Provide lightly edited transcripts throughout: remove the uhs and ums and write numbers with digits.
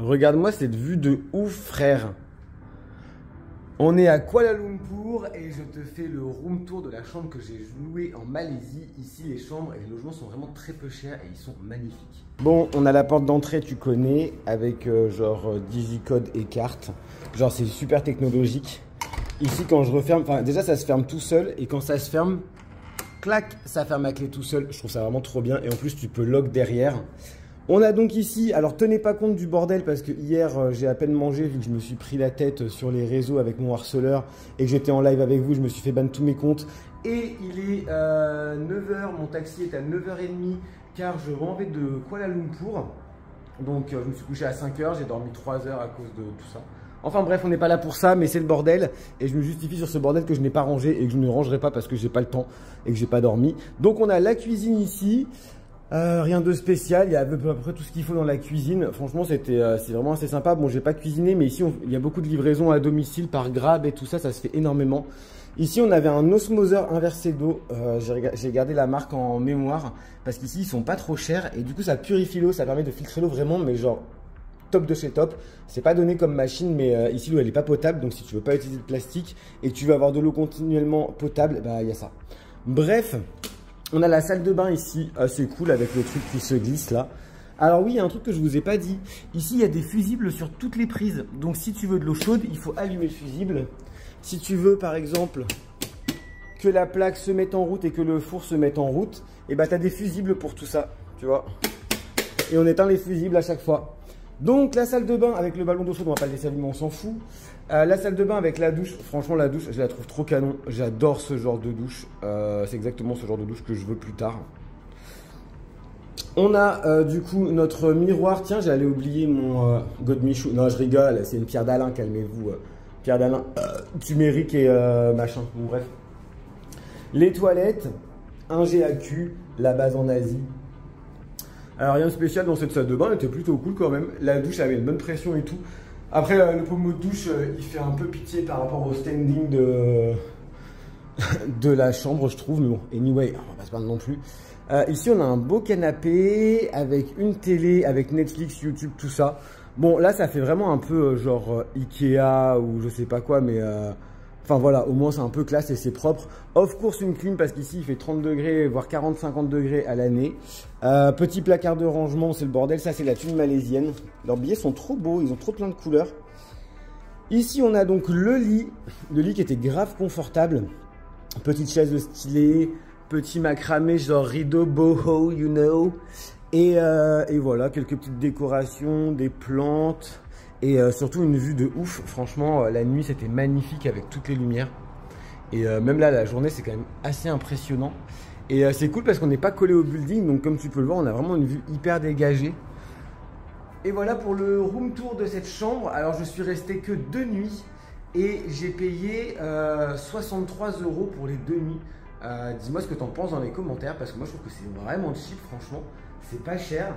Regarde-moi cette vue de ouf, frère. On est à Kuala Lumpur et je te fais le room tour de la chambre que j'ai louée en Malaisie. Ici, les chambres et les logements sont vraiment très peu chers et ils sont magnifiques. Bon, on a la porte d'entrée, tu connais, avec genre digicode et carte. Genre, c'est super technologique. Ici, quand je referme, enfin déjà, ça se ferme tout seul et quand ça se ferme, clac, ça ferme à clé tout seul. Je trouve ça vraiment trop bien et en plus, tu peux lock derrière. On a donc ici, alors tenez pas compte du bordel parce que hier j'ai à peine mangé vu que je me suis pris la tête sur les réseaux avec mon harceleur et que j'étais en live avec vous, je me suis fait ban tous mes comptes. Et il est 9h, mon taxi est à 9h30 car je rentre de Kuala Lumpur. Donc je me suis couché à 5h, j'ai dormi 3 heures à cause de tout ça. Enfin bref, on n'est pas là pour ça, mais c'est le bordel. Et je me justifie sur ce bordel que je n'ai pas rangé et que je ne rangerai pas parce que j'ai pas le temps et que j'ai pas dormi. Donc on a la cuisine ici. Rien de spécial, il y a à peu près tout ce qu'il faut dans la cuisine. Franchement, c'est vraiment assez sympa. Bon, j'ai pas cuisiné, mais ici, il y a beaucoup de livraisons à domicile par Grab et tout ça, ça se fait énormément. Ici, on avait un osmoseur inversé d'eau. J'ai gardé la marque en mémoire parce qu'ici, ils sont pas trop chers et du coup, ça purifie l'eau, ça permet de filtrer l'eau vraiment, mais genre top de chez top. C'est pas donné comme machine, mais ici, l'eau, elle est pas potable. Donc, si tu veux pas utiliser de plastique et que tu veux avoir de l'eau continuellement potable, bah, il y a ça. Bref. On a la salle de bain ici, assez cool avec le truc qui se glisse là. Alors oui, il y a un truc que je vous ai pas dit. Ici, il y a des fusibles sur toutes les prises. Donc si tu veux de l'eau chaude, il faut allumer le fusible. Si tu veux par exemple que la plaque se mette en route et que le four se mette en route, et bah tu as des fusibles pour tout ça, tu vois. Et on éteint les fusibles à chaque fois. Donc la salle de bain avec le ballon d'eau chaude, on va pas le laisser allumer, on s'en fout. La salle de bain avec la douche, franchement la douche, je la trouve trop canon. J'adore ce genre de douche. C'est exactement ce genre de douche que je veux plus tard. On a du coup notre miroir. Tiens, j'allais oublier mon God Michou. Non, je rigole, c'est une pierre d'Alain, calmez-vous. Pierre d'Alain, turmeric et machin. Bon, bref. Les toilettes, un GAQ, la base en Asie. Alors rien de spécial dans cette salle de bain, elle était plutôt cool quand même. La douche avait une bonne pression et tout. Après le pommeau de douche, il fait un peu pitié par rapport au standing de la chambre je trouve. Mais bon, anyway, on va pas se plaindre non plus. Ici on a un beau canapé avec une télé, avec Netflix, YouTube, tout ça. Bon là ça fait vraiment un peu genre Ikea ou je sais pas quoi, mais... Enfin voilà, au moins c'est un peu classe et c'est propre. Of course une clim parce qu'ici il fait 30 degrés, voire 40-50 degrés à l'année. Petit placard de rangement, c'est le bordel. Ça c'est la thune malaisienne. Leurs billets sont trop beaux, ils ont trop plein de couleurs. Ici on a donc le lit qui était grave confortable. Petite chaise de stylet, petit macramé genre rideau boho, you know. Et voilà, quelques petites décorations, des plantes. Et surtout une vue de ouf, franchement la nuit c'était magnifique avec toutes les lumières. Et même là la journée c'est quand même assez impressionnant. Et c'est cool parce qu'on n'est pas collé au building, donc comme tu peux le voir on a vraiment une vue hyper dégagée. Et voilà pour le room tour de cette chambre. Alors je suis resté que 2 nuits et j'ai payé 63 € pour les 2 nuits. Dis-moi ce que tu en penses dans les commentaires parce que moi je trouve que c'est vraiment cheap, franchement c'est pas cher.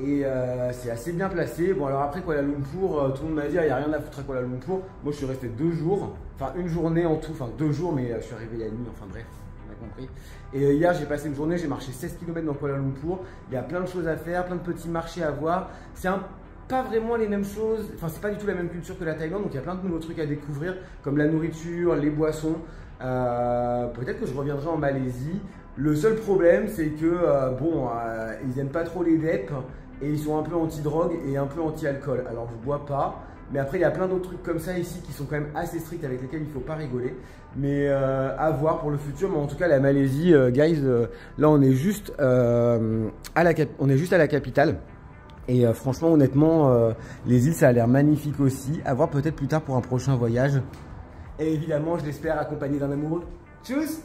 Et c'est assez bien placé. Bon alors après Kuala Lumpur, tout le monde m'a dit il n'y a rien à foutre à Kuala Lumpur. Moi je suis resté 2 jours, enfin une journée en tout, enfin 2 jours mais je suis arrivé la nuit, enfin bref, on a compris. Et hier j'ai passé une journée, j'ai marché 16 km dans Kuala Lumpur. Il y a plein de choses à faire, plein de petits marchés à voir. C'est pas vraiment les mêmes choses, enfin c'est pas du tout la même culture que la Thaïlande. Donc il y a plein de nouveaux trucs à découvrir comme la nourriture, les boissons. Peut-être que je reviendrai en Malaisie. Le seul problème c'est que ils n'aiment pas trop les DEP. Et ils sont un peu anti-drogue et un peu anti-alcool. Alors je bois pas, mais après il y a plein d'autres trucs comme ça ici qui sont quand même assez stricts avec lesquels il ne faut pas rigoler. Mais à voir pour le futur. Mais en tout cas la Malaisie, guys, là on est juste à la capitale. Et franchement honnêtement, les îles ça a l'air magnifique aussi. À voir peut-être plus tard pour un prochain voyage. Et évidemment je l'espère accompagné d'un amoureux. Tchuss!